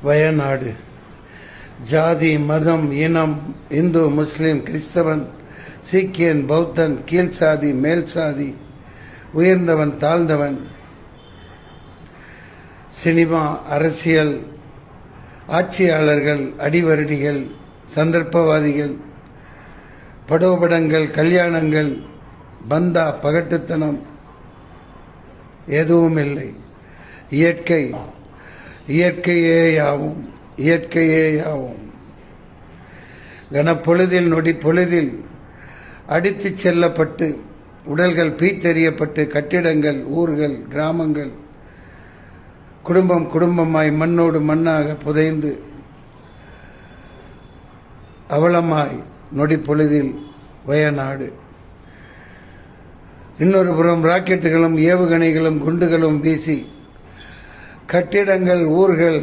வயநாடு. ஜாதி, மதம், இனம், இந்து, முஸ்லிம், கிறிஸ்தவன், சீக்கியன், பௌத்தன், கீழ் சாதி, மேல் சாதி, உயர்ந்தவன், தாழ்ந்தவன், சினிமா, அரசியல், ஆட்சியாளர்கள், அடிவருடிகள், சந்தர்ப்பவாதிகள், படோபடங்கள், கல்யாணங்கள், பந்தா, பகட்டுத்தனம் எதுவும் இல்லை. இயற்கை, இயற்கையேயாவும், இயற்கையேயாவும். கனப்பொழுதில், நொடி பொழுதில் அடித்துச் செல்லப்பட்டு உடல்கள் பீத்தெறியப்பட்டு கட்டிடங்கள், ஊர்கள், கிராமங்கள் குடும்பம் குடும்பமாய் மண்ணோடு மண்ணாக புதைந்து அவலமாய் நொடி பொழுதில் வயநாடு. இன்னொரு புறம் ராக்கெட்டுகளும் ஏவுகணைகளும் குண்டுகளும் வீசி கட்டிடங்கள், ஊர்கள்,